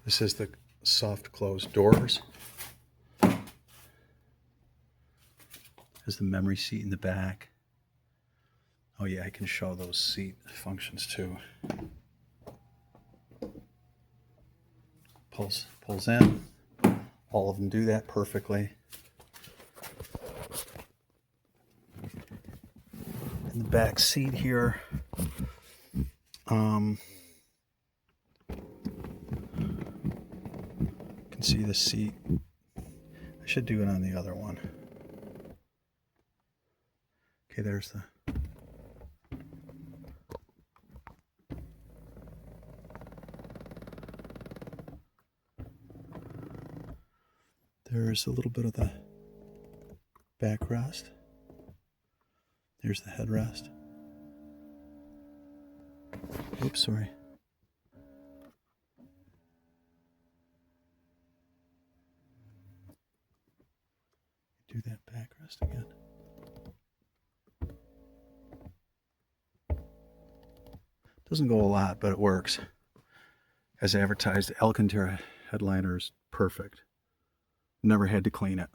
This is the soft closed doors. There's the memory seat in the back. Oh yeah, I can show those seat functions too. Pulls in. All of them do that perfectly. In the back seat here, you can see the seat. I should do it on the other one. Okay, there's the there's a little bit of the backrest. There's the headrest. Oops, sorry. Do that backrest again. Doesn't go a lot, but it works. As advertised, Alcantara headliner is perfect. Never had to clean it.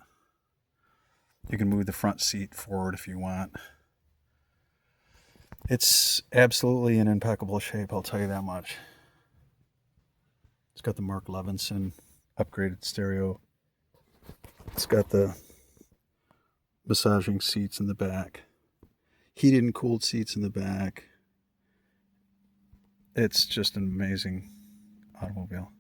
You can move the front seat forward if you want. It's absolutely in impeccable shape, I'll tell you that much. It's got the Mark Levinson upgraded stereo. It's got the massaging seats in the back. Heated and cooled seats in the back. It's just an amazing automobile.